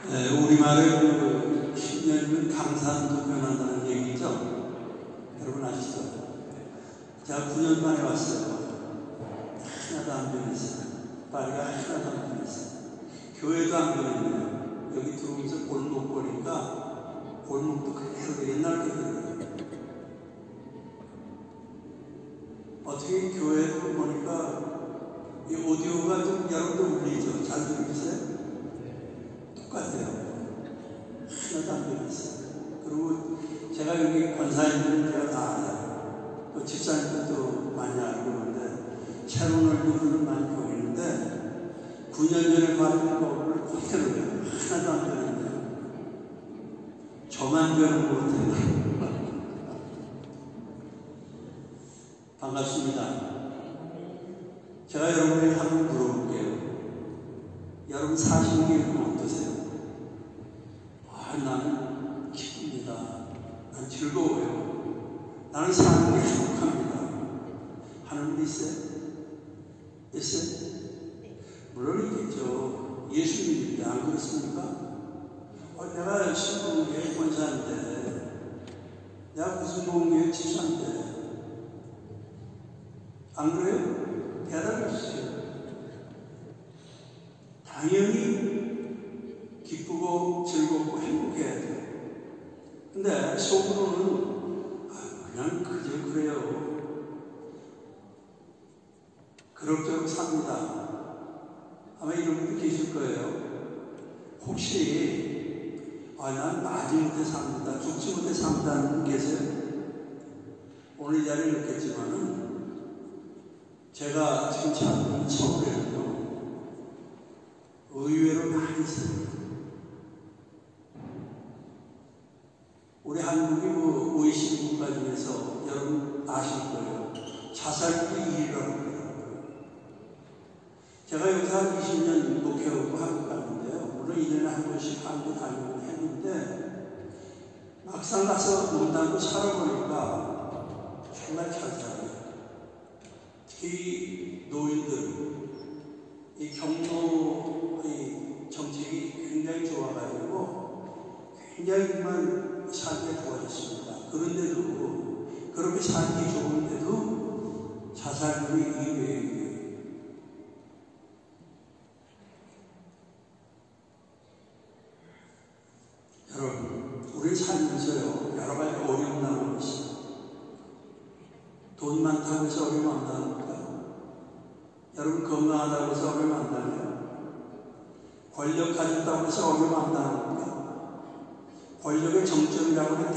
우리말은 10년이면 강산도 변한다는 얘기죠. 여러분 아시죠? 제가 9년 만에 왔어요. 하나도 안 변했어요. 파리가 하나도 안 변했어요. 교회도 안 변했네요. 여기 들어오면서 골목 보니까 골목도 그대로 옛날 그대로. 어떻게 교회를 보니까 이 오디오가 좀 여러분도 울리죠? 잘 들리세요? 똑같아요. 하나도 안 변했어요. 그리고 제가 여기 권사님들은 제가 다 알아요. 또 집사님들도 많이 알고 있는데 새로운 얼굴들은 많이 보이는데 9년 전에 받은 거를 그대로요. 하나도 안 변했네요. 저만 변한 것 같아요. 반갑습니다. 제가 여러분에게 한번 물어볼게요. 여러분 사시는 게 어떠세요? 나는 기쁩니다. 난 즐거워요. 나는 사는 게 행복합니다. 하는 분 있어요? 있어요? 물론 있겠죠. 예수님인데 안 그렇습니까? 내가 신봉교회 권사인데 내가 무슨 봉교회 집사인데 안 그래요? 대답해 주세요. 당연히 기쁘고 즐겁고 행복해야 돼요. 근데 속으로는 그냥 그저 그래요. 그럭저럭 삽니다. 아마 이런 분도 계실 거예요. 혹시 난 마지못해 삽니다. 죽지 못해 삽니다는 분 계세요? 오늘 이 자리에 놓겠지만은 제가 지금 찾는 서울에는요 의외로 많이 있어요. 우리 한국이 OECD 국가 중에서 여러분 아실 거예요. 자살률이 1위라고 그래요. 제가 여기서 한 20년 목회하고 한국 갔는데요. 물론 1년에 한 번씩 한국 다니고 했는데 막상 가서 문 닫고 살아보니까 정말 잘 살아요. 특히 노인들, 이 경로의 정책이 굉장히 좋아가지고 굉장히 정말 살기가 좋아졌습니다. 그런데도 그렇게 살기 좋은데도 자살률이 2배예요. 여러분, 우리 살면서요 여러 가지 어려움 당하고 있어요. 돈 많다고 해서 어려움 안 당합니까? 여러분 건강하다고 해서 어려움 안 당해요? 권력 가졌다고 해서 어려움 안 당합니까? 권력의 정점이라고 하는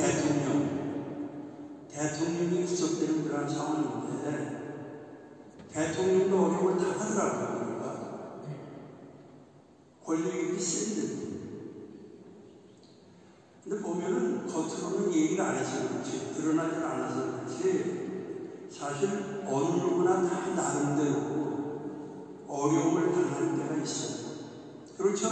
대통령이 구속되는 그런 상황인데 대통령도 어려움을 당하더라고요. 그러니까 권력이 센데 근데 보면은 겉으로는 얘기를 안 해서 그렇지 드러나지 않아서 그렇지 사실 어느 누구나 다 나름대로 어려움을 당하는 데가 있어요. 그렇죠?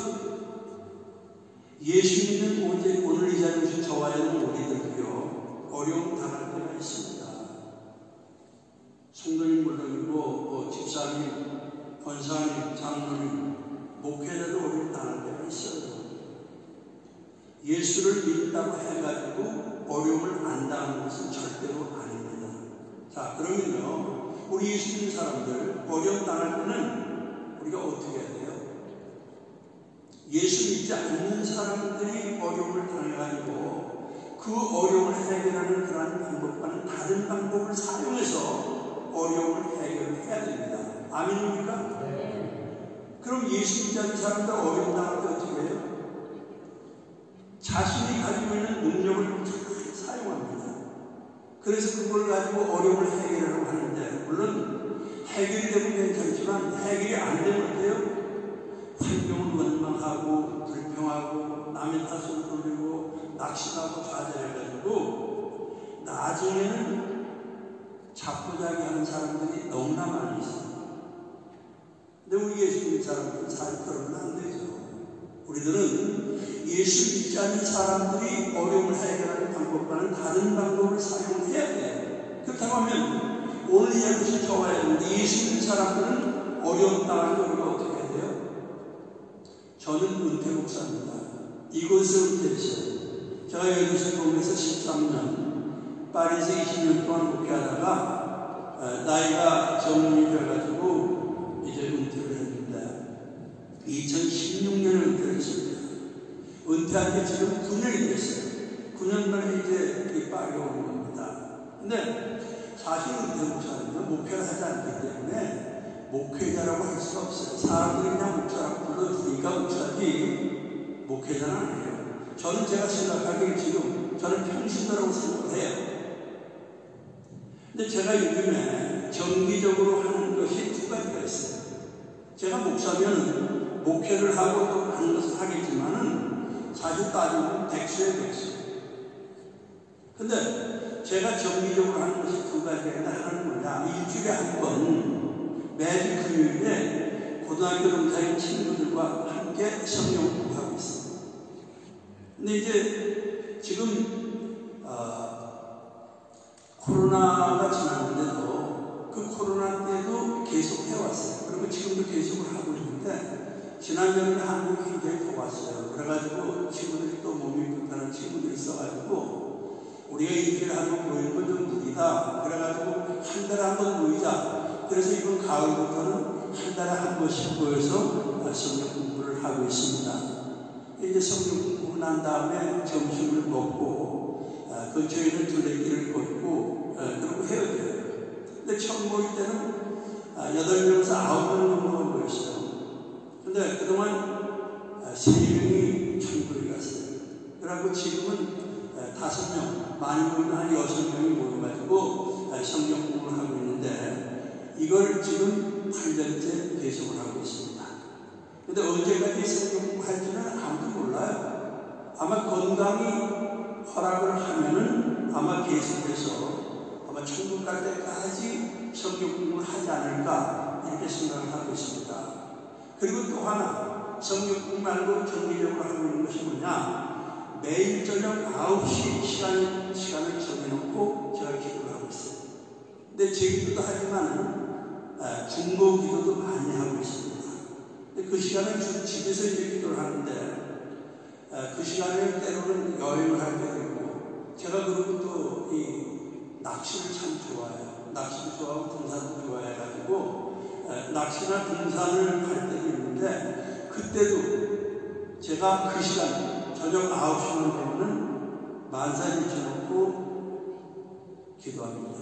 예수 믿는 오늘 이 자리에 오신 저와 여러분 우리들도요 어려움 당할 때가 있습니다. 성도님 물론이고 집사님, 권사님, 장로님, 목회자도 어려움 당할 때가 있어요. 예수를 믿다고 해가지고 어려움을 안 당하는 것은 절대로 아닙니다. 자, 그러면요 우리 예수 믿는 사람들 어려움 당할 때는 우리가 어떻게 해야 돼요? 예수 믿지 않는 사람들이 어려움을 당해가지고 그 어려움을 해결하는 그러한 방법과는 다른 방법을 사용해서 어려움을 해결해야 됩니다. 아멘입니까? 네. 그럼 예수 믿지 않는 사람들 어려움 당할 때 어떻게 해요? 자신이 가지고 있는 능력을 잘 사용합니다. 그래서 그걸 가지고 어려움을 해결하려고 하는데 물론 해결이 되면 괜찮지만 해결이 안 되면 어때요? 환경을 원망하고 불평하고 남의 탓을 돌리고 낙심하고 좌절해가지고 나중에는 자포자기하는 사람들이 너무나 많이 있어요. 근데 우리 예수 믿는 사람들은 사실 그러면 안 되죠. 우리들은 예수 믿지 않는 사람들이 어려움을 해결하는 방법과는 다른 방법을 사용해야 돼요. 그렇다고 하면 오늘 이 자리에 저와 여러분들 예수 믿는 사람들은 어려움 당할 때 우리가 어떻게 해야 돼요? 저는 은퇴 목사입니다. 이곳을 은퇴했어요. 제가 여기서 보면서 13년, 파리에서 20년 동안 목회하다가 나이가 정년이 돼가지고 이제 은퇴를 했는데 2016년에 은퇴를 했습니다. 은퇴한 게 지금 9년이 됐어요. 9년 만에 이제 이 파리에 오는 겁니다. 근데 사실 은퇴 목사는요, 목회를 하지 않기 때문에 목회자라고 할 수가 없어요. 사람들이 그냥 목사라고 불러주니까 목사지 목회자는 아니에요. 저는 제가 생각하기에 지금 저는 평신도라고 생각을 해요. 근데 제가 요즘에 정기적으로 하는 것이 두 가지가 있어요. 제가 목사면 목회를 하고 또 하는 것을 하겠지만은 사실 따지면 백수예요, 백수. 근데 제가 정기적으로 하는 것이 두 가지가 하는 뭐냐, 일주일에 한 번 매주 금요일에 고등학교 동창인 친구들과 함께 성경 공부하고 있습니다. 근데 이제 지금 코로나가 지났는데도 그 코로나 때도 계속 해왔어요. 그리고 지금도 계속을 하고 있는데 지난번에 한국이 굉장히 더웠어요. 그래가지고 친구들이 또 몸이 불편한 친구들이 있어가지고 우리가 일주일에 한 번 모이는 건 좀 무리다. 그래가지고 한 달에 한 번 모이자. 그래서 이번 가을부터는 한 달에 한 번씩 모여서 성경 공부를 하고 있습니다. 이제 성경 공부를 난 다음에 점심을 먹고 근처에 있는 둘레길을 걷고 그러고 헤어져요. 근데 처음 모일 때는 8명에서 9명 정도가 모였어요. 근데 그동안 3명이 천국에 갔어요. 그래갖고 지금은 5명, 많이 모이면 한 6명이 모여가지고 성경 공부를 하고 있는데 이걸 지금 8년째 계속을 하고 있습니다. 근데 언제까지 성경 공부할지는 아무도 몰라요. 아마 건강이 허락을 하면은 아마 계속해서 아마 천국 갈 때까지 성경 공부를 하지 않을까 이렇게 생각을 하고 있습니다. 그리고 또 하나 성경 공부 말고 정기적으로 하고 있는 것이 뭐냐, 매일 저녁 9시 시간을 정해놓고 제가 기도를 하고 있어요. 근데 제 기도도 하지만 중보 기도도 많이 하고 있습니다. 근데 그 시간에 주로 집에서 이제 기도를 하는데 그 시간에 때로는 여행을 할 때도 있고, 제가 그리고 또 이 낚시를 참 좋아해요. 낚시를 좋아하고 등산도 좋아해가지고 낚시나 등산을 갈 때도 있는데 그때도 제가 그 시간 저녁 9시만 되면은 만사 일쳐놓고 기도합니다.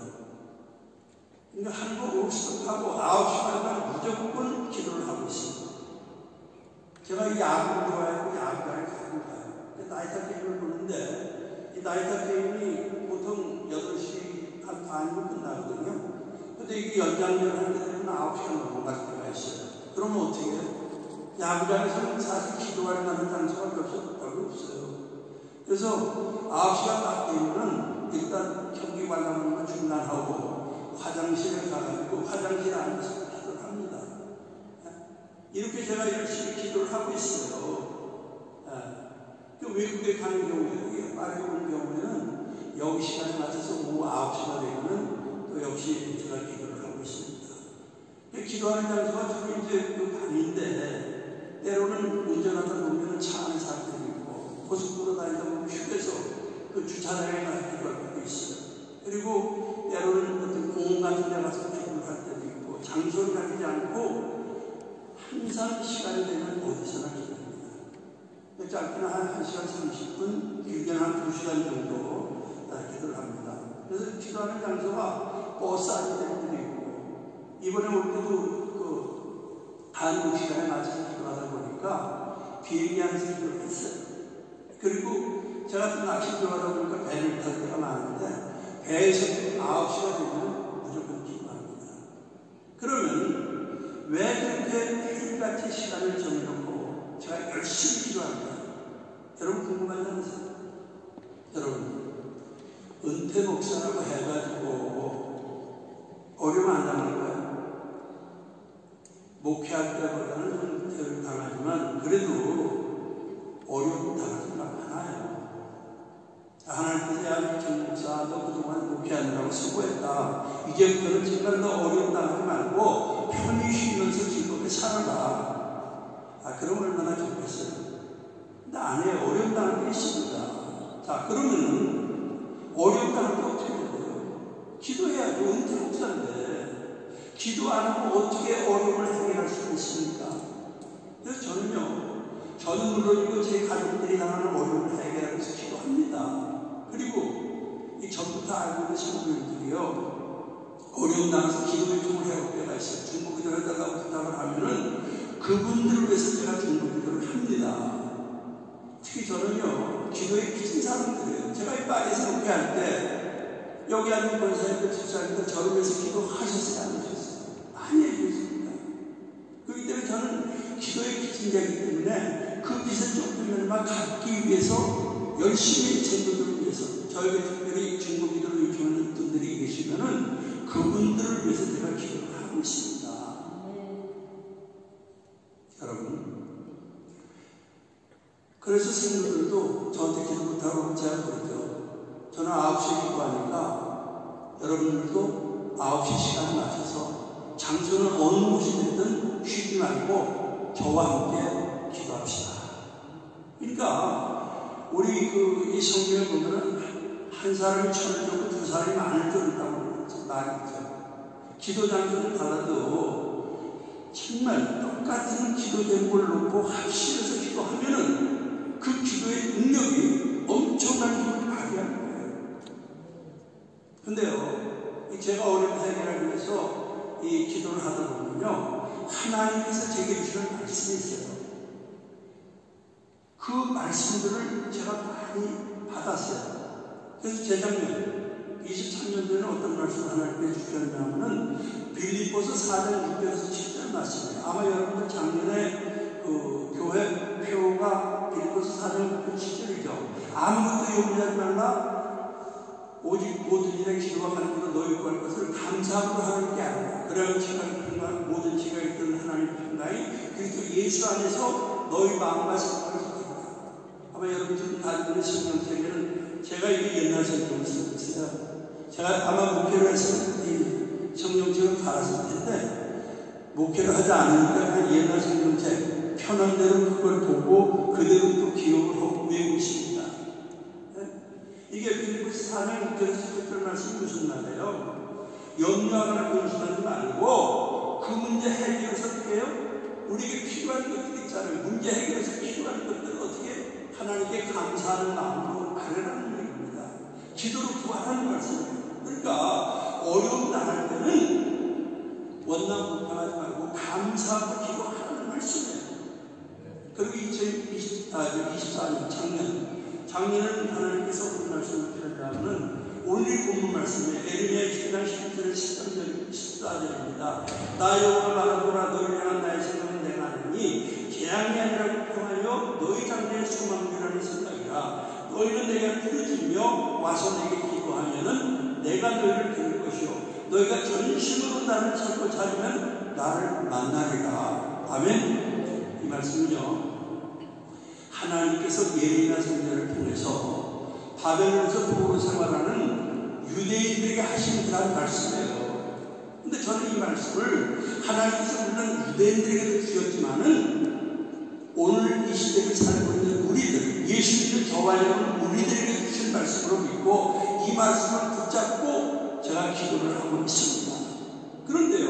그러니까 한국 스톱하고 9시간간 무조건 기도를 하고 있습니다. 제가 이 야구를 좋아하고 야구장에 가끔 가요. 나이트 게임을 보는데 이 나이트 게임이 보통 8시 한 반이면 끝나거든요. 근데 이게 연장전을 하는데 되면 9시간 넘어갈 때가 있어요. 그러면 어떻게 해요? 야구장에서는 사실 기도할 만한 장소가 별로 없어요. 그래서 9시간 딱 되면은 일단 경기 관람하는 걸 중단하고 화장실에 가가지고 화장실에 앉아서 기도를 합니다. 이렇게 제가 열심히 기도를 하고 있어요. 그 외국에 가는 경우에, 파리에 오는 경우에는 여기 시간에 맞춰서 오후 9시가 되면은 또 역시 제가 기도를 하고 있습니다. 기도하는 장소가 주로 이제 그 방인데, 때로는 운전하다 보면 차 안에 사람들이 있고, 고속도로 다니다 보면 휴게소, 그 주차장에 가서 기도할 때도 있어요. 그리고 때로는 어떤 공원 같은 데 가서 기도를 할 때도 있고, 장소를 가리지 않고 항상 시간이 되면 어디서나 기도합니다. 짧게는 한 1시간 30분, 길게는 한 2시간 정도 기도를 합니다. 그래서 기도하는 장소가 버스 안에 될 때도 있고, 이번에 올 때도 그 한국 시간에 맞춰서 기도하다 보니까 비행기 안에서 기도를 했어요. 그리고 제가 또 낚시 좋아하다 보니까 배를 탈 때가 많은데 배에서 9시가 되면 무조건 기도합니다. 그러면 왜 그렇게 매일같이 시간을 정해놓고 제가 열심히 기도합니다? 여러분 궁금하지 않으세요? 여러분 은퇴 목사라고 해가지고 어려움 안 당할까요? 목회할 때보다는 은퇴를 당하지만 그래도 어려움 당할 때가 많아요. 하나님께서 야 정목사 너 그동안 목회하느라고 수고했다. 이제부터는 정말 너 어려움 당하지 말고 편히 쉬면서 즐겁게 살아라. 그럼 얼마나 좋겠어요. 근데 안 해요. 어려움 당할 게 있습니다. 자, 그러면은 어려움 당할 때 어떻게 해야 돼요? 기도해야죠. 은퇴 목사인데 기도 안 하고 어떻게 어려움을 해결할 수 있습니까? 그래서 저는 물론이고 제 가족들이 당하는 어려움을 해결하기 위해서 기도합니다. 그리고 이 전부터 알고 계신 분들이요, 어려움 당해서 기도 요청을 해올 때가 있어요. 중보 기도를 해달라고 부탁을 하면은 그분들을 위해서 제가 중보 기도를 합니다. 특히 저는요, 기도에 기진 사람들이에요. 제가 이 파리에서 목회할 때 여기 앉은 권사님들, 집사님들 저를 위해서 기도하셨어요, 안 하셨어요? 많이 해주셨습니다. 그렇기 때문에 저는 기도의 기진자이기 때문에 그 빚을 조금이나마 갚기 위해서 열심히 전도들을 위해서, 저에게 특별히 중보 기도를 요청하는 분들이 계시면은 그분들을 위해서 제가 기도를 하고 있습니다. 여러분, 그래서 성도들도 저한테 기도 못하고 제가 그러죠. 저는 9시에 기도하니까 여러분들도 9시 시간에 맞춰서 장소는 어느 곳이 됐든 쉬지 말고 저와 함께 기도합시다. 그러니까 우리 이 성경에 보면은 한 사람이 천을 줬고 두 사람이 만을 줬다고 말이죠. 기도 장소는 달라도 정말 똑같은 기도 제목을 놓고 합심해서 기도하면은 그 기도의 능력이 엄청난 힘을 발휘하는 거예요. 근데요, 제가 어려운 해결하기 위해서 이 기도를 하다 보면요, 하나님께서 제게 주시는 말씀이 있어요. 그 말씀들을 제가 많이 받았어요. 그래서 재작년 23년도에는 어떤 말씀을 하나님께 주셨냐면은 빌립보서 4장 6절에서 7절 말씀이에요. 아마 여러분들 작년에 그 교회 표가 빌립보서 4장 6절 7절이죠. 아무것도 요구하지 말라. 오직 모든 일에 기도와 간구로 너희 구할 것을 감사함으로 하나님께 알라. 그래야 지각의 평강, 모든 지각이 있던 하나님의 평강이 그리스도 예수 안에서 너희 마음과 생각을 지키라. 아마 여러분들 가지고 있는 성경책에는 제가 이게 옛날 성경을 쓰고 있어요. 제가 아마 목회를 해서 이 성경책을 갈았을 텐데 목회를 하지 않으니까 그냥 옛날 성경책 편한 대로 그걸 보고 그대로 또 기억을 하고 외우고 있습니다. 이게 빌립보서 4장 6절에서 7절 말씀이 무슨 말이에요? 염려하거나 근심하지 말고 그 문제 해결해서 어떻게 해요? 우리에게 필요한 것들이 있잖아요. 문제 해결해서 필요한 것들을 어떻게 하나님께 감사하는 마음으로 아뢰라는 얘기입니다. 기도로 구하라는 말씀이에요. 그러니까 어려움 당할 때는 원망불평하지 말고 감사하고 기도하라는 말씀이에요. 그리고 2024년 작년은 하나님께서 어떤 말씀을 드렸냐면 오늘 본문 말씀에 에르미야 20장 11절 14절입니다. 나 여호와 말하노라 너희를 향한 나의 생각은 내가 아느니 재앙이 아니라 평하여 너희 장래의 소망이라는 생각이라. 너희는 내가 부르짖으며 와서 내게 기도하면은 내가 너희를 들을 것이요 너희가 전심으로 나를 찾고 찾으면 나를 만나리라. 아멘. 이 말씀은요, 하나님께서 예레미야 선지자를 통해서 바벨론에서 도로 생활하는 유대인들에게 하신 그런 말씀이에요. 근데 저는 이 말씀을 하나님께서 물론 유대인들에게도 주셨지만은 오늘 이 시대를 살고 있는 우리들, 예수 믿는 저와 여러분 우리들에게 주신 말씀으로 믿고 이 말씀을 붙잡고 제가 기도를 하고 있습니다. 그런데요,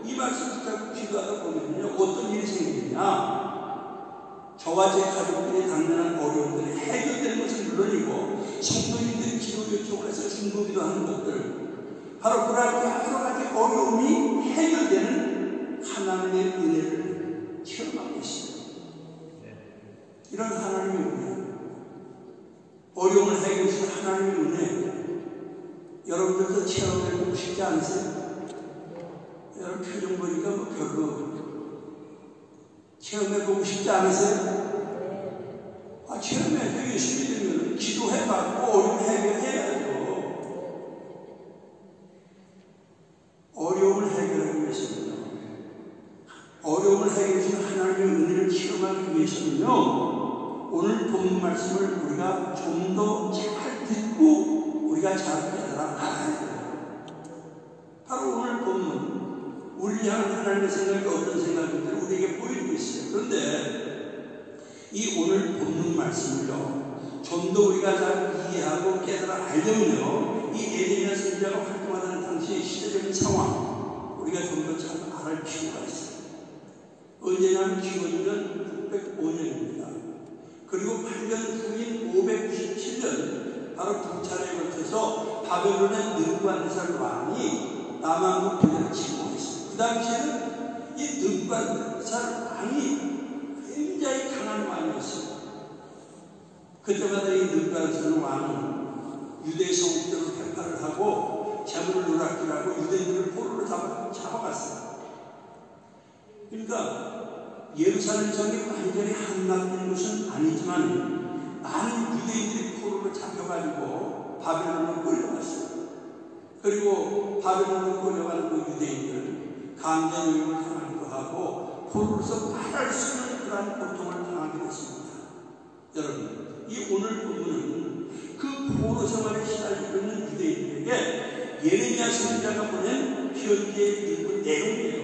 이 말씀 붙잡고 기도하다 보면요, 어떤 일이 생기냐? 저와 제 가족들이 당면한 어려움들이 해결되는 것은 물론이고 성도님들이 기도 요청을 해서 중보기도 하는 것들, 바로 그러한 여러 가지 어려움이 해결되는 하나님의 은혜를 체험하고 있습니다. 이런 하나님의 은혜, 어려움을 해결하시는 하나님의 은혜, 여러분들도 체험해보고 싶지 않으세요? 여러분 표정 보니까 뭐 별로 체험해보고 싶지 않으세요? 체험해야죠. 예수 믿으면 기도해봤고 어려움 해결해야죠. 어려움을 해결하기 위해서는요, 어려움을 해결해주는 하나님의 은혜를 체험하기 위해서는요, 오늘 본문 말씀을 우리가 좀 더 잘 듣고 우리가 잘 알아야 돼요. 바로 오늘 본문, 우리를 향한 하나님의 생각이 어떤 생각인지 우리에게 보이고 있어요. 그런데 이 오늘 본문 말씀을요, 좀 더 우리가 잘 이해하고 깨달아 알려면요, 이 예레미야 선지자가 활동하던 당시의 시대적인 상황, 우리가 좀 더 잘 알을 필요가 있어요. 언제냐면 기원전 605년입니다. 그리고 8년 후인 597년, 바로 두 차례에 걸쳐서 바벨론의 느부갓네살 왕이 남한국 부대를 침공했습니다. 그 당시에는 이 느부갓네살 왕이 굉장히 강한 왕이었습니다. 그때마다 이 느부갓네살 왕은 유대 성읍대로 대파를 하고 재물을 누락질하고 유대인들을 포로로 잡아갔어요. 그러니까 예루살렘 성이 완전히 함락된 것은 아니지만 많은 유대인들이 포로로 잡혀가지고 바벨론으로 끌려갔어요. 그리고 바벨론으로 끌려가는 그 유대인들 강제노역을 당하기도 하고 포로로서 말할 수 없는 그러한 고통을 당하게 됐습니다. 여러분, 이 오늘 본문은 그 포로 생활에 시달리고 있는 유대인들에게 예레미야 선지자가 보낸 편지의 일부 내용이에요.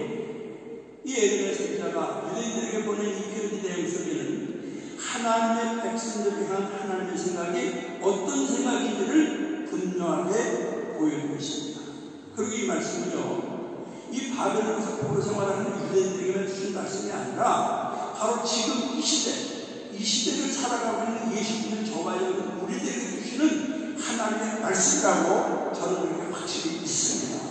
이 예레미야 선지자가 유대인들에게 보낸 이 편지 내용 속에는 하나님의 백성들을 향한 하나님의 생각이 어떤 생각인지를 분명하게 보여주고 있습니다. 그리고 이 말씀은요, 이 바벨론에서 포로 생활하는 유대인들에게만 주신 말씀이 아니라 바로 지금 이 시대를 살아가고 있는 예수님을 저와 여러분 우리들에게 주시는 하나님의 말씀이라고 저는 그렇게 확실히 믿습니다.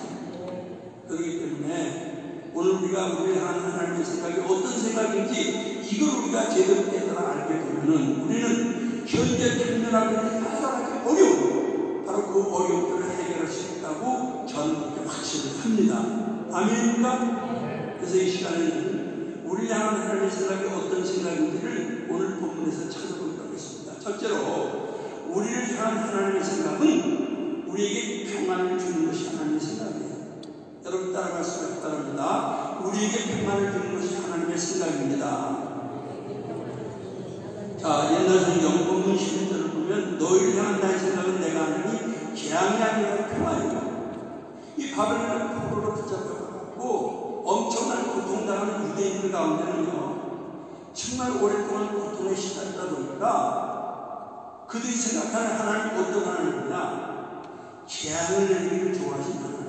그렇기 때문에 오늘 우리가 우리를 향한 하나님의 생각이 어떤 생각인지 이걸 우리가 제대로 깨달아 알게 되면 우리는 현재 직면하고 있는 여러 가지 어려움, 바로 그 어려움들을 해결할 수 있다고 저는 그렇게 확신을 합니다. 아멘입니까? 그래서 이 시간에는 우리를 향한 하나님의 생각이 어떤 생각인지를 오늘 본문에서 찾아보도록 하겠습니다. 첫째로 우리를 향한 하나님의 생각은 우리에게 평안을 주는 것이 하나님의 생각이에요. 여러분 따라 말씀하시기 바랍니다. 우리에게 평안을 주는 것이 하나님의 생각입니다. 자, 옛날 성경 본문 11절을 보면 너희를 향한 나의 생각은 내가 하느니 재앙이 아니라 평안이다. 이 바벨론의 포로로 붙잡혀가고 엄청난 고통당하는 유대인들 가운데는요, 정말 오랫동안 고통에 시달리다 보니까 그들이 생각하는 하나님 어떤 하나님이냐, 재앙을 내리기를 좋아하시는 하나님,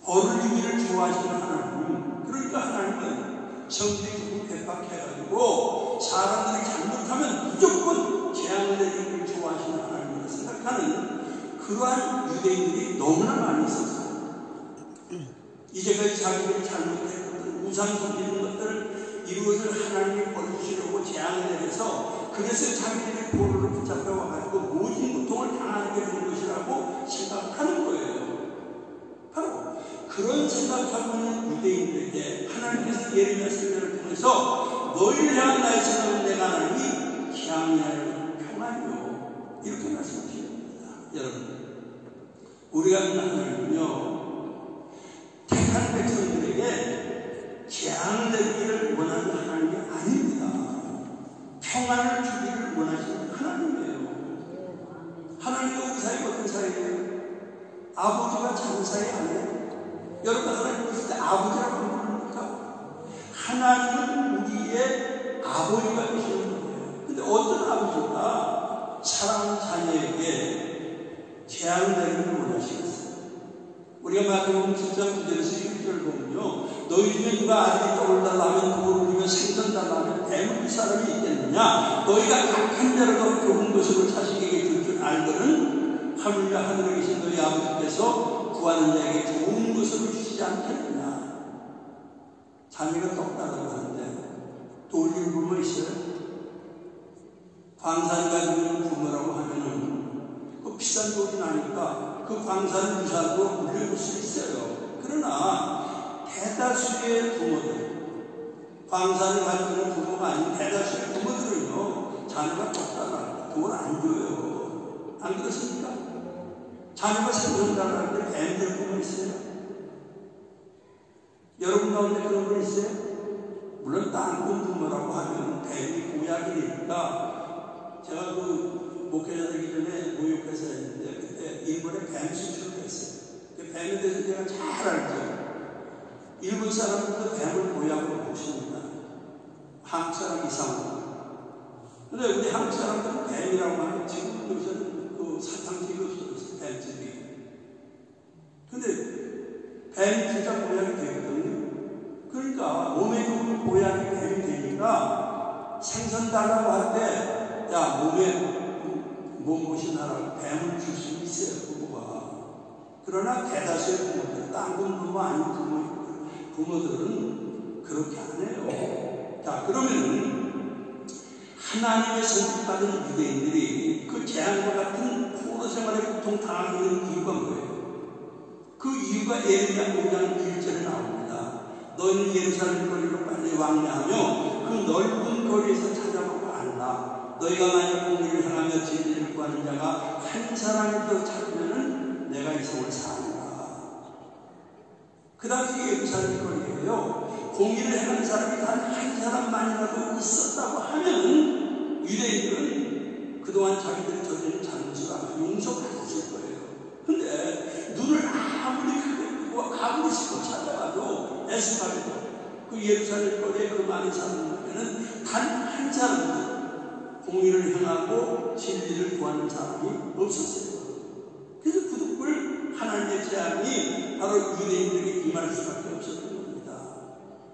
벌을 주기를 좋아하시는 하나님. 그러니까 하나님은 성질이 조금 괴팍해가지고 사람들이 잘못하면 무조건 재앙을 내리기를 좋아하시는 하나님을 생각하는 그러한 유대인들이 너무나 많이 있었어요. 이제까지 자기들이 잘못했던 우상 섬기는 것들을 이루어질 하나님이 벌주시려고 재앙을 내려서 그래서 자기들이 포로로 붙잡혀 와가지고 모든 고통을 당하게 된 것이라고 생각하는 거예요. 바로 그런 생각하고 있는 유대인들에게 하나님께서 예레미야 선지자를 통해서 너희를 향한 나의 생각은 내가 하나니 재앙이 아니라 평안이요, 이렇게 말씀하십니다. 여러분, 우리가 믿는 하나님은요, 택한 백성들에게 재앙을 내리기를 원하는 하나님이 아닙니다. 평안을 주기를 원하시는 하나님이에요. 하나님과 우리 사이가 어떤 사이예요? 아버지와 자녀 사이 아니에요? 여러분, 하나님 보실 때 아버지라고 부릅니까? 하나님은 우리의 아버지가 되시는 거예요. 근데 어떤 아버지가 사랑하는 자녀에게 재앙을 내리기를 원하시겠어요? 우리가 마태복음 7장 9절에서 11절을 보면요, 너희 중에 누가 아들이 떡을 달라면 그걸 울리며 생선 달라면 배물이 사람이 있겠느냐? 너희가 악한 자라도 좋은 것으로 자식에게 줄 줄 알거든 하물며 하늘에 계신 너희 아버지께서 구하는 자에게 좋은 것으로 주시지 않겠느냐? 자녀가 떡 달라고 하는데 돌리는 부모 있어요? 광산 가지고 있는 부모라고 하면은 그 비싼 돈이 나니까 그 광산 유산도 물려줄 수 있어요. 그러나 대다수의 부모들, 광산을 가지고 있는 부모가 아닌 대다수의 부모들은요, 자녀가 떡달라 돈 안 줘요. 안 그렇습니까? 자녀가 생선 달라는데 뱀 될 부모 있어요? 여러분 가운데 그런 분 있어요? 물론 땅꾼 부모라고 하면 뱀이 공약이니까 제가 그 목회자 되기 전에 모욕회사 했는데 그때 일본에 뱀 수출을 했어요. 뱀에 대해서 제가 잘 알죠. 일본 사람들도 뱀을 고약으로 보십니다. 한국 사람 이상으로. 근데 우리 한국 사람들은 뱀이라고 하면 지금 요새는 그 사탕집이 없어졌어요. 뱀집이. 근데 뱀이 진짜 모양이 되거든요. 그러니까 몸에 좋은 모양이 뱀이 되니까 생선 달라고 할 때, 야, 몸에 몸보신 하라고 뱀을 줄 수 있어요, 부모가. 그러나 대다수의 부모들, 땅군 부모 아닌 부모들은 그렇게 안 해요. 자, 그러면은 하나님의 선택받은 유대인들이 그 재앙과 같은 포로 생활에 고통 당하고 있는 이유가 뭐예요? 그 이유가 예레미야 5장 1절에 나옵니다. 너희는 예루살렘 거리로 빨리 왕래하며 그 넓은 거리에서 찾아보고 안라. 너희가 만약 공의를 향하며 진리를 구하는 자가 한 사람이라도 찾으면은 내가 이 성을 사한다. 그 당시 예루살렘 거리에요. 공의를 행하는 사람이 단 한 사람만이라도 있었다고 하면 유대인들은 그동안 자기들이 저지른 잘못을 아마 용서받았을 거예요. 근데 눈을 아무리 크게 뜨고 아무리 씻고 찾아가도 애쓰가지고 그 예루살렘 거리에 그 많은 사람들에게는 단 한 사람도 공의를 행하고 진리를 구하는 사람이 없었어요. 그래서 부득불 하나님의 재앙이 바로 유대인들에게 임할 수밖에 없었던 겁니다.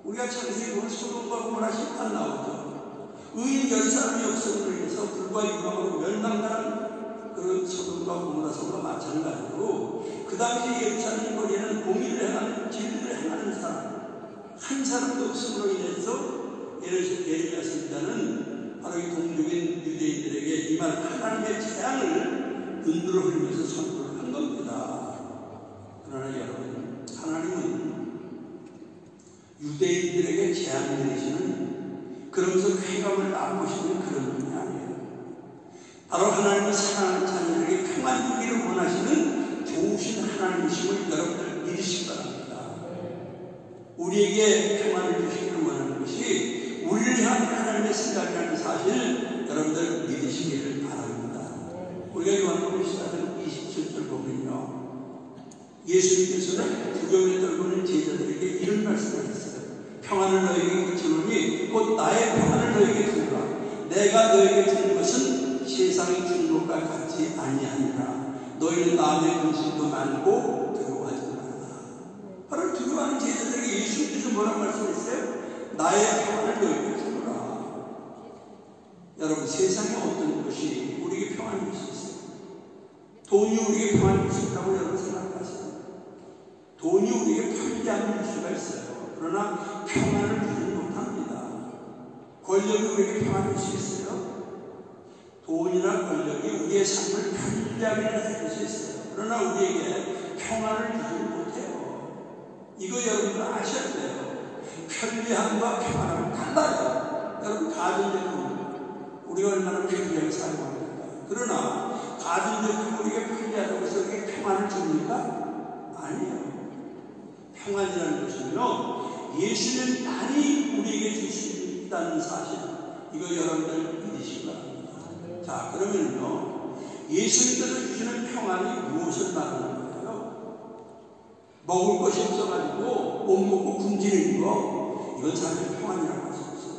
우리가 창세기 보면 소돔과 고모라 심판 나오죠. 의인 10사람이 없음으로 인해서 불과 유황으로 멸망당한 그 소돔과 고모라 성과 마찬가지로 그 당시 예루살렘 거리에는 공의를 행하는 진리를 행하는 사람 한 사람도 없음으로 인해서 예레미야 선지자는 바로 이 동족인 유대인들에게 임할 하나님의 재앙을 눈물을 흘리면서 선포를 한 겁니다. 그러나 여러분, 하나님은 유대인들에게 재앙을 내리시는 그러면서 쾌감을 맛보시는 그런 분이 아니에요. 바로 하나님이 사랑하는 자녀들에게 평안 주기를 원하시는 좋으신 하나님이심을 여러분들 믿으시기 바랍니다. 우리에게 평안을 주시기를 원하는 것이 우리를 향한 하나님의 생각이라는 사실 여러분들 믿으시기를 바랍니다. 우리가 요한복음 14장 27절 보면요, 예수님께서는 두려움에 떨고는 제자들에게 이런 말씀을 했어요. 평안을 너에게 주노니 곧 나의 평안을 너에게 주노라. 내가 너에게 주는 것은 세상이 주는 것과 같지 아니하니라. 너희는 남의 근심도 말고 두려워하지 말라. 바로 두려워하는 제자들에게 예수님께서 뭐라고 말씀했어요? 나의 평안을 너에게 주노라. 여러분, 세상에 어떤 것이 우리에게 평안을 줄 수 있어요? 돈이 우리에게 평안을 줄 수 있다고 여러분 생각하세요? 돈이 우리에게 편리함을 줄 수가 있어요. 그러나 평안을 주지 못합니다. 권력이 우리에게 평안을 줄 수 있어요? 돈이나 권력이 우리의 삶을 편리하게 해줄 수 있어요. 그러나 우리에게 평안을 주지 못해요. 이거 여러분들 아셔야 돼요. 편리함과 평안함은 달라요. 여러분, 가전제품 우리가 얼마나 편리하게 사용합니까? 그러나 가전제품 우리에게 편리하다고 해서 그게 평안을 줍니까? 아니에요. 평안이라는 것은요, 예수님만이 우리에게 줄 수 있다는 사실, 이거 여러분들 믿으시기 바랍니다. 자, 그러면요, 예수님께서 주시는 평안이 무엇을 말하는 거예요? 먹을 것이 없어가지고 못 먹고 굶주리는 거, 이건 사실 평안이라고 할 수 없어요.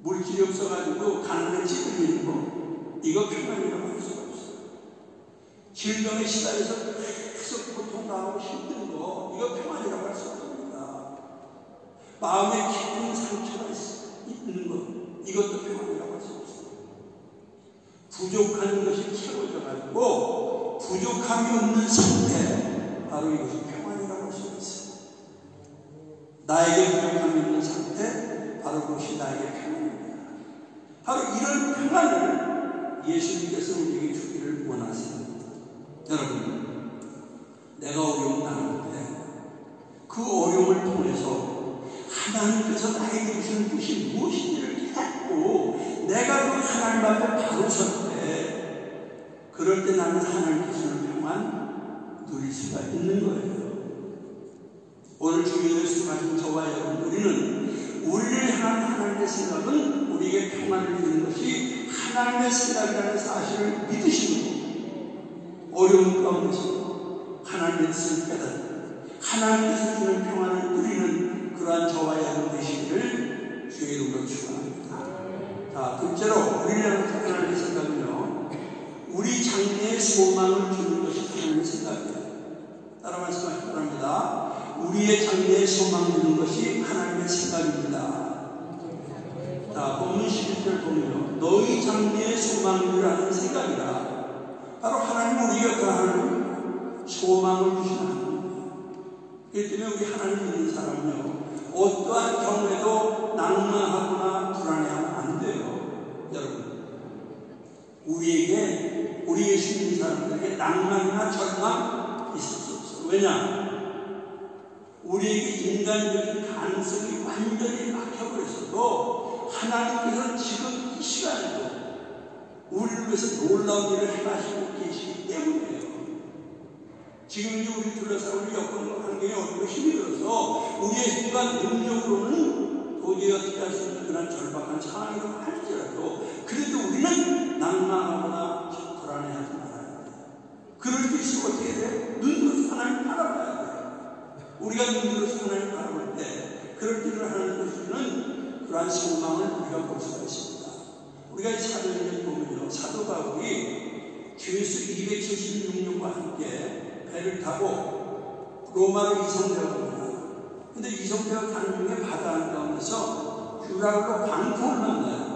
물질이 없어가지고 가난에 찌들리는 거, 이거 평안이라고 할 수가 없어요. 질병에 시달려서 계속 고통당하고 힘든 거, 이거 평안이라고 할 수 없습니다. 마음에 깊은 상처가 있는 것, 이것도 평안이라고 할 수 없어요. 부족한 것이 채워져가지고 부족함이 없는 상태, 바로 이것이 평안이라고 할 수 있어요. 나에게 부족함이 있는 상태, 바로 그것이 나에게 평안입니다. 바로 이런 평안을 예수님께서 우리에게 주기를 원하십니다. 여러분, 내가 어려움 당하는데 그 어려움을 통해서 하나님께서 나에게 주신 것이 무엇인지를 깨닫고 내가 그 하나님 앞에 바로 설 때, 그럴 때 나는 하나님께 주는 평안 누릴 수가 있는 거예요. 오늘 주님을 수고하신 저와 여러분, 우리를 향한 하나님의 생각은 우리에게 평안을 주는 것이 하나님의 생각이라는 사실을 믿으시는 거예요. 어려운 가운데서 하나님의 뜻을 깨닫고 하나님께서 주는 평안을 누리는 그러한 저와 여러분 되시기를 주의 이름으로 축원합니다. 자, 번째로 우리를 향한 하나님의 생각은요, 우리 장래의 소망을 주는 것이 하나님의 생각이에요. 따라 말씀하시기 바랍니다. 우리의 장래의 소망을 주는 것이 하나님의 생각입니다. 자, 본문 11절 보면요, 너희 장래의 소망을 하는 생각이라. 바로 하나님 우리 곁에 하는 소망을 주시는 하나님입니다. 그렇기 때문에 우리 하나님 믿는 사람은요, 어떠한 경우에도 낭만하거나 불안해하면 안 돼요. 여러분, 우리 예수 믿는 사람들에게 낭만이나 절망 있을 수 없어요. 왜냐? 우리에게 인간적인 가능성이 완전히 막혀버렸어도 하나님께서 지금 이 시간에도 우리를 위해서 놀라운 일을 행하시고 계시기 때문이에요. 지금 이제 우리 둘러싸고 우리 여건 환경이 어렵고 힘이 들어서 우리의 순간 능력으로는 도저히 어떻게 할 수 없는 그런 절박한 상황이라고 할지라도 그래도 우리는 낭만하거나 불안해하지 말아야 돼요. 그럴 때일수록 어떻게 돼요? 눈으로 하나님 바라봐야 돼요. 우리가 눈으로 하나님 바라볼 때 그럴 때를 하나님께서 주는 그러한 소망을 우리가 볼 수가 있습니다. 우리가 이 사도행전 보면요, 사도 바울이 주예수 276명과 함께 배를 타고 로마로 이송되었습니다. 근데 이송되어 가는 중에 바다 한가운데서 유라굴로 광풍을 만나요.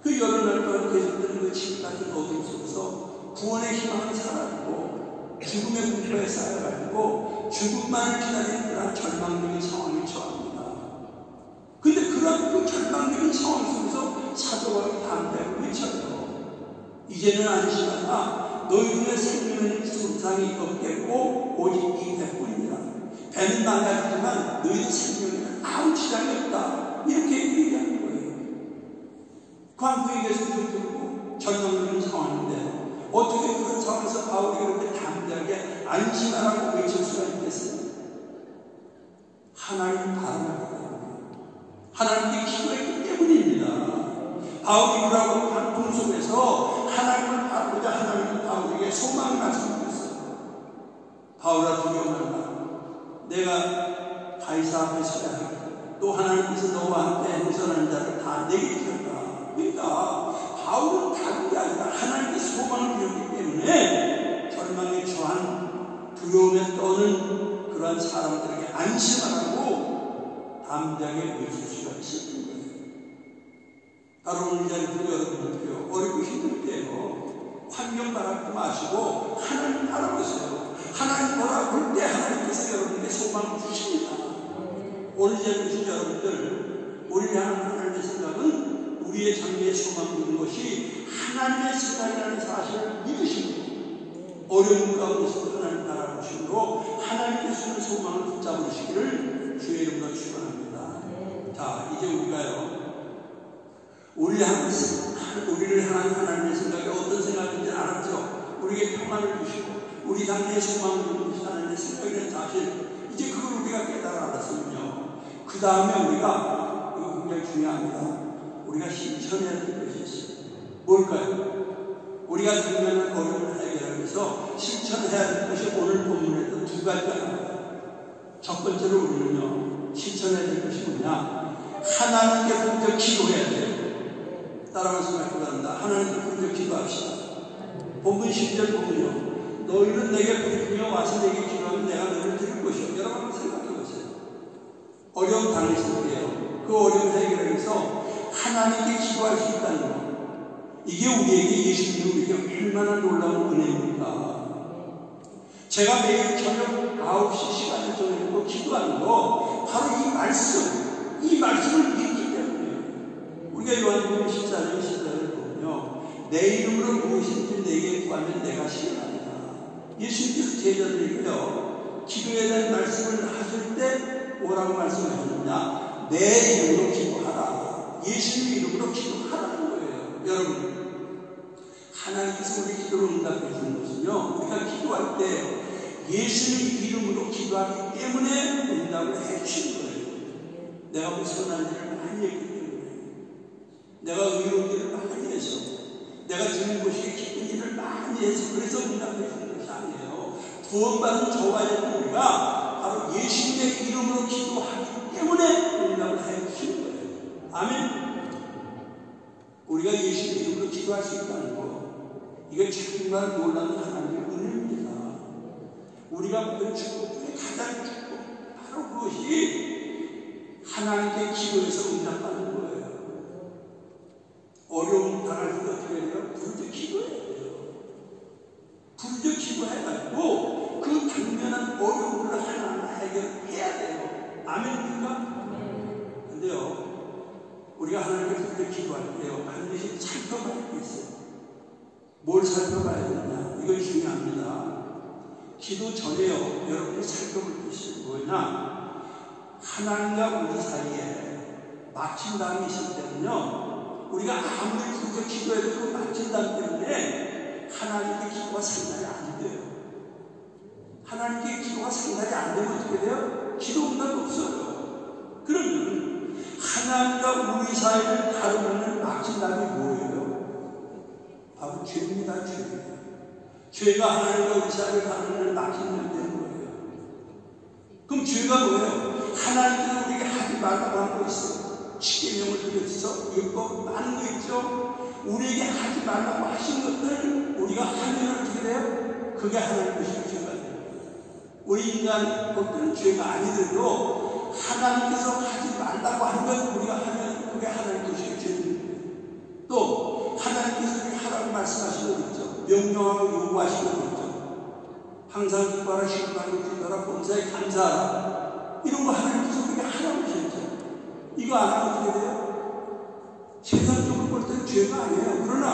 그 여러 날 동안 계속되는 그 지금 같은 어둠 속에서 구원의 희망이 사라지고 죽음의 공포에 쌓여가지고 죽음만을 기다리는 그런 절망적인 상황에 처합니다. 근데 그런 그 절망적인 상황 속에서 사도 바울이 담대하고 외쳐요. 이제는 안심하라. 너희들의 생명에는 손상이 없겠고 오직 이 배뿐이라. 배는 망가지지만 너희들 생명에는 아무 지장이 없다. 이렇게 얘기하는 거예요. 광풍이 계속 들고 절망적인 상황인데 어떻게 그런 상황에서 바울이 이렇게 담대하게 안심하라고 외칠 수가 있겠어요? 하나님 바라봐요. 하나님께 기도했기 때문입니다. 바울이 유라굴로 광풍 속에서 하나님을 바라보자 하나님은 바울에게 소망을 말씀드렸어요. 바울아 두려워하라. 내가 가이사 앞에 서야 하고 또 하나님께서 너와 함께 행선하는 자를 다 내게 주셨다. 그러니까 바울은 다른 게 아니라 하나님께 소망을 드렸기 때문에 절망에 처한 두려움에 떠는 그러한 사람들에게 안심하라고 담대하게 외칠 수가 있었던 거예요. 바로 오늘 자리에서 여러분들께요, 어렵고 힘들 때요, 환경 바라보지 마시고 하나님 바라보세요. 하나님 바라볼 때 하나님께서 여러분에게 소망을 주십니다. 오늘 자리에 여러분들, 우리를 향한 하나님의 생각은 우리의 장래의 소망을 두는 것이 하나님의 생각이라는 사실을 믿으시고 어려운 가운데서 하나님 바라보시므로 하나님께서 주는 소망을 붙잡으시기를 주의 이름으로 축원합니다. 자, 이제 우리가요, 우리를 향한 하나님의 생각이 어떤 생각인지 알았죠? 우리에게 평안을 주시고 우리 장래의 소망을 주는 하나님의 생각이라는 사실, 이제 그걸 우리가 깨달아 알았으면요, 그 다음에 우리가, 이거 굉장히 중요합니다, 우리가 실천해야 될 것이 있어요. 뭘까요? 우리가 당면한 어려움을 해결하기 위해서 실천해야 될 것이 오늘 본문에도 두 가지가 나와요. 첫 번째로 우리는요, 실천해야 될 것이 뭐냐? 하나님께 먼저 기도해야 돼요. 따라 말씀하시기 바랍니다. 하나님께 먼저 기도합시다. 본문 10절 보면요, 너희는 내게 부르짖으며 와서 내게 기도하면 내가 너희를 드릴 것이요. 여러분 한번 생각해 보세요. 어려움 당했을 때요, 그 어려움 해결하기 위해서 하나님께 기도할 수 있다는 것, 이게 우리에게, 예수님이 우리에게 얼마나 놀라운 은혜입니까? 제가 매일 저녁 9시 시간을 정해놓고 기도하는 거, 바로 이 말씀을 믿기 때문에. 우리가 요한복음 14장 14절을 보면요, 내 이름으로 무엇이든지 내게 구하면 내가 시행합니다. 예수님께서 제자들에게요, 기도에 대한 말씀을 하실 때 뭐라고 말씀하셨느냐? 내 이름으로 기도하라. 예수님 이름으로 기도하라는 거예요. 여러분, 하나님께서 우리 기도를 응답해 주는 것은요, 우리가 기도할 때 예수님 이름으로 기도하기 때문에 응답을 해 주신 거예요. 내가 무슨한 일을 많이 했기 때문에, 내가 의로운 일을 많이 해서, 내가 주는 곳이 기쁜 일을 많이 해서 그래서 응답해 주는 것이 아니에요. 구원받은 저와 여러분과 바로 예수님의 이름으로 기도하기 때문에 응답을 해 주신 거예요. 아멘. 우리가 예수 이름으로 기도할 수 있다는 거, 이게 정말 놀라운 하나님의 은혜입니다. 우리가 받은 축복 중에 가장 축복, 바로 그것이 하나님께 기도해서 응답받는 거예요. 어려움 당할 때 어떻게 해요? 부르짖어 기도해야 돼요. 부르짖어 기도해가지고 그 당면한 어려움을 하나하나 해결해야 돼요. 아멘입니까? 근데요, 우리가 하나님께 부르짖어 기도할 때요, 반드시 살펴봐야 게 있어요. 뭘 살펴봐야 되느냐? 이건 중요합니다. 기도 전에요, 여러분이 살펴볼 것이 뭐냐? 하나님과 우리 사이에 막힌담이 있을 때는요, 우리가 아무리 부르짖어 기도해도 그 막힌담 때문에 하나님께 기도가 상달이 안 돼요. 하나님께 기도가 상달이 안 되면 어떻게 돼요? 기도 응답 없어요. 그러면 하나님과 우리 사이를 가로막는 막힌담이 뭐예요? 바로 죄입니다. 죄가 하나님과 우리 사이를 가로막는 막힌담이 되는 거예요. 그럼 죄가 뭐예요? 하나님께서 우리에게 하지 말라고 한 거 있어요. 십계명을 드려서 이거 많은 거 있죠. 우리에게 하지 말라고 하신 것들 우리가 하면 어떻게 돼요? 그게 하나님 것이 죄가 돼요. 우리 인간 것들은 죄가 아니더라도 하나님께서 하지 말라고 한 것 우리가 하면 그게 하나님 것이 죄입니다. 또 하나님께서 우리 하라고 말씀하신 것 있죠. 명령하고 요구하신 것 있죠. 항상 기뻐하라, 신방으로 기도하라, 범사에 감사하라. 이런 거 하나님께서 우리가 하라고 하셨죠. 이거 안 하면 어떻게 돼요? 세상적으로 볼 때는 죄가 아니에요. 그러나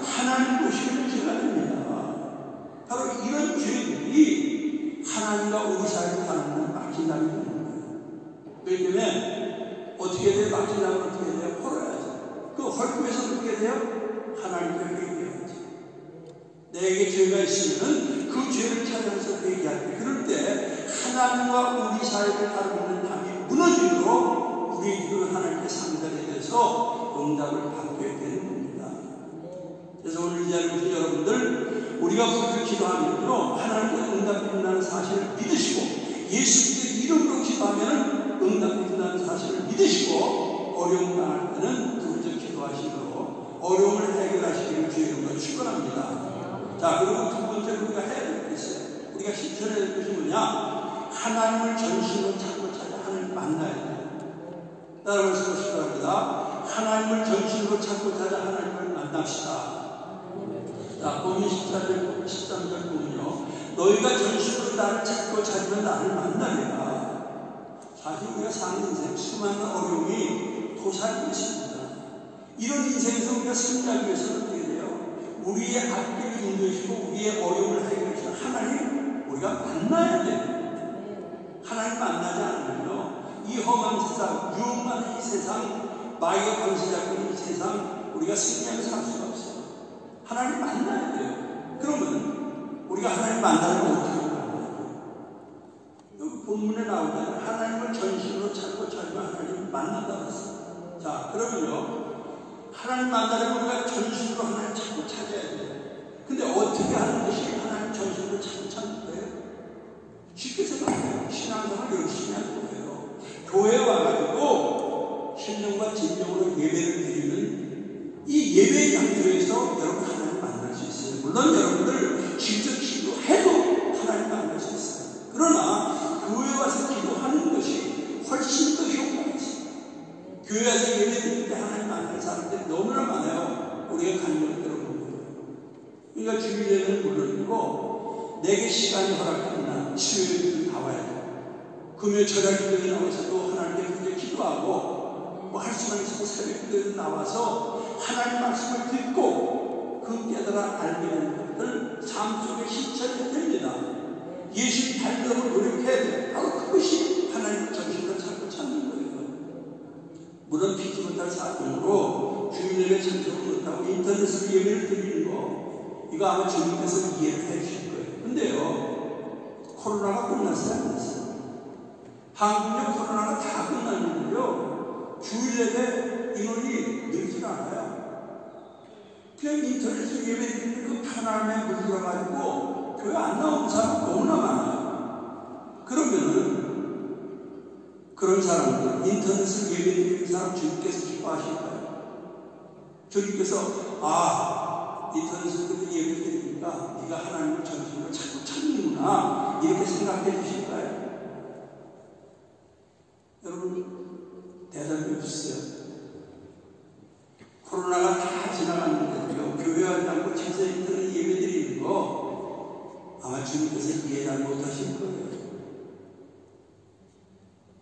하나님 보시기에는 죄가 됩니다. 바로 이런 죄들이 하나님과 우리 사이를 가는 막힌담이 되는 거예요. 그렇기 때문에 어떻게 돼요? 막힌담은 어떻게 돼요? 헐어야죠. 그 헐고에서 어떻게 돼요? 하나님께 회개해야죠. 내게 죄가 있으면 그 죄를 찾아서 회개할 때, 그럴 때 하나님과 우리 사이를 가르는 담이 무너지도록 우리 기도를 하나님께 상달에 대해서 응답을 받게 되는 겁니다. 그래서 오늘 이 자리에 오신 여러분들, 우리가 부르짖어 기도하면요, 하나님께 응답이 된다는 사실을 믿으시고, 예수의 이름으로 기도하면 응답이 된다는 사실을 믿으시고, 어려움 당할 때는 부르짖어 기도하시고 어려움을 해결하시기를 주의 이름으로 축원합니다. 자, 그리고 두 번째로 우리가 해야 될 게 있어요. 우리가 실천해야 될 것이 뭐냐? 하나님을 전심으로 찾고 찾아 하나님을 만나야 돼요. 따라서 시작합니다. 하나님을 전심으로 찾고 찾아 하나님을 만납시다. 자, 본문 13절 보면요, 너희가 전심으로 나를 찾고 찾으면 나를 만나리라. 사실 우리가 사는 인생 수많은 어려움이 도사리고 있습니다. 이런 인생에서 우리가 승리하기 위해서는 어떻게 돼요? 우리의 앞길을 인도해주고 우리의 어려움을 해결해주는 하나님 우리가 만나야 돼요. 하나님 만나지 않으면요, 이 험한 세상, 유혹만 이 세상, 마귀가 방식 잡고 있는 이 세상 우리가 승리하면서 살 수가 없어요. 하나님 만나야 돼요. 그러면 우리가 하나님 만나면 어떻게 만나요? 여기 본문에 나오면 하나님을 전심으로 찾고 찾으면 하나님을 만난다고 했어요. 자, 그러면요, 하나님 만나려면 우리가 전심으로 하나님 찾고 찾아야 돼요. 근데 어떻게 하는 것이 하나님 전심으로 찾고 찾는 거예요? 쉽게 생각해요. 신앙생활 열심히 하는 거예요. 교회에 와가지고 신령과 진정으로 예배를 드리는 이 예배 장소에서 여러분 하나님 만날 수 있어요. 물론 여러분들 직접 기도해도 하나님 만날 수 있어요. 그러나 교회 와서 기도하는 것이 훨씬 더 효과가 있어요. 교회 와서 예배 드릴 때 하나님 만날 사람들이 너무나 많아요. 우리가 가는 대로 보면. 그러니까 주일에는 물론이고 내게 시간이 허락하는 날 수요일에 나와야 돼요. 금요일 저녁 기도에 나와서도 하나님께 그렇게 기도하고 뭐 할 수만 있어도 새벽 기도에 나와서 하나님 말씀을 듣고 그 깨달아 알게 되는 것들 삶 속에 실천이 됩니다. 예수 닮으려고 노력해야 돼요. 바로 그것이 하나님의 전심으로 찾고 찾는 거예요. 물론 피지 못할 사건으로 주일 예배 참석을 못하고 인터넷으로 예배를 드리는 거, 이거 아마 주님께서 이해를 해 주실 거예요. 근데요, 코로나가 끝났어요, 안 됐어요? 한국의 코로나가 다 끝났는데요, 주일 예배 인원이 늘지 않아요. 그냥 인터넷으로 예배 드리는 그 편안함에 물들어가지고 교회 안 나오는 사람 너무나 많아요. 그러면은 그런 사람들, 인터넷을 예배 드리는 사람 주님께서 기뻐하실까요? 주님께서 인터넷으로 예배를 드리니까 네가 하나님을 전심으로 자꾸 찾는구나 이렇게 생각해 주실 거예요. 여러분 대답이 없어요. 코로나가 다 지나갔는데도요, 교회 하지 않고 집에서 인터넷 예배 드리는 거 아마 주님께서 이해 잘 못하실 거예요.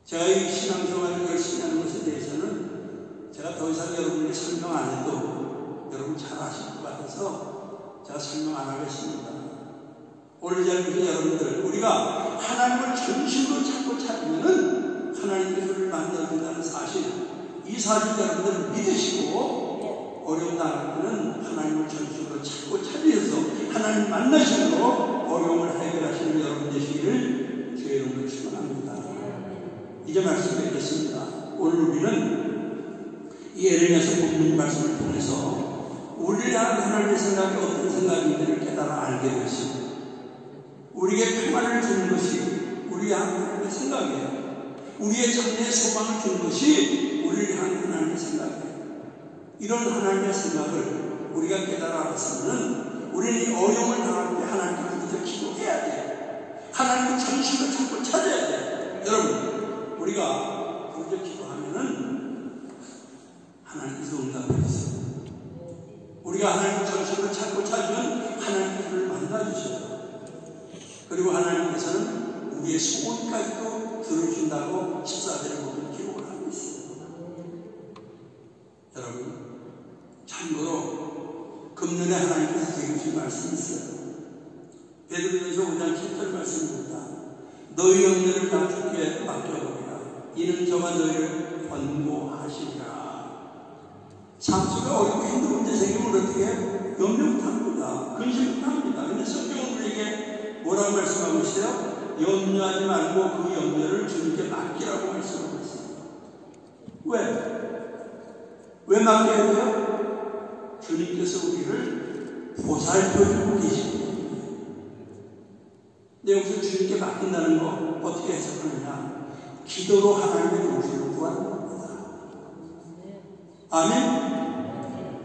제가 이 신앙생활을 열심히 하는 것에 대해서는 제가 더 이상 여러분에게 설명 안 해도 여러분 잘 아실 것 같아서 제가 설명 안 하겠습니다. 오늘 여러분, 여러분들 우리가 하나님을 전심으로 찾고 찾으면은 하나님께서 우리를 만나준다는 사실, 이 사실 여러분들 믿으시고 어려움 당할 때는 하나님을 전심으로 찾고 찾으셔서 하나님 만나시고 어려움을 해결하시는 여러분 되시기를 주의 이름으로 축원합니다. 이제 말씀 뵙겠습니다. 오늘 우리는 이 에레미야서 본문 말씀을 통해서 우리를 향한 하나님의 생각이 어떤 생각인지를 깨달아 알게 되었습니다. 우리에게 평안을 주는 것이 우리 하나님의 생각이에요. 우리의 장래의 소망을 주는 것이 우리를 향한 하나님의 생각이에요. 이런 하나님의 생각을 우리가 깨달아 알았으면 우리는 이 어려움을 당할 때 하나님께 부르짖어 기도해야 돼요. 하나님을 전심으로 찾고 찾아야 돼요. 여러분, 우리가 부르짖어 기도하면은 하나님께서 응답해 주세요. 우리가 하나님을 전심으로 찾고 찾으면 하나님께서 우리를 만나주셔요. 그리고 하나님께서는 우리의 소원까지도 들어준다고 14절에 보면 기록을 하고 있어요. 여러분, 참고로 금년에 하나님께서 제게 주신 말씀이 있어요. 베드로전서 5장 7절 말씀입니다. 너희 염려를 다 주께 맡겨버리라. 이는 저가 너희를 권고하시리라. 삶 속에 어렵고 힘든 문제 생기면 어떻게 해요? 염려부터 합니다. 근심부터 합니다. 근데 성경은 우리에게 뭐라고 말씀하고 있어요? 염려하지 말고 그 염려를 주님께 맡기라고 말씀하고 있어요. 왜 맡겨야 돼요? 주님께서 우리를 보살펴주고 계십니다. 근데 여기서 주님께 맡긴다는 거 어떻게 해석하느냐? 기도로 하나님의 용서를 구하는 겁니다. 아멘?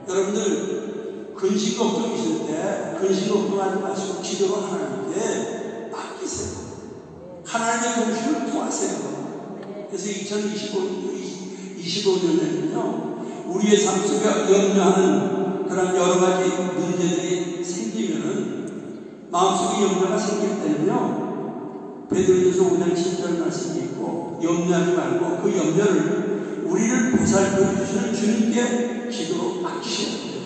여러분들 근심 걱정이실 때 근심 걱정하지 마시고 기도로 하나님께 맡기세요. 하나님의 용서를 구하세요. 그래서 2025년에는요 우리의 삶 속에 염려하는 그런 여러 가지 문제들이 생기면은 마음속에 염려가 생길 때는요 베드로전서 5장 7절 말씀이 있고 염려하지 말고 그 염려를 우리를 보살펴 주시는 주님께 기도로 맡기셔야 돼요.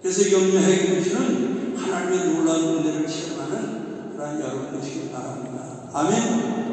그래서 염려 해결해 주시는 하나님의 놀라운 은혜를 체험하는 그런 여러분 되시길 바랍니다. 아멘.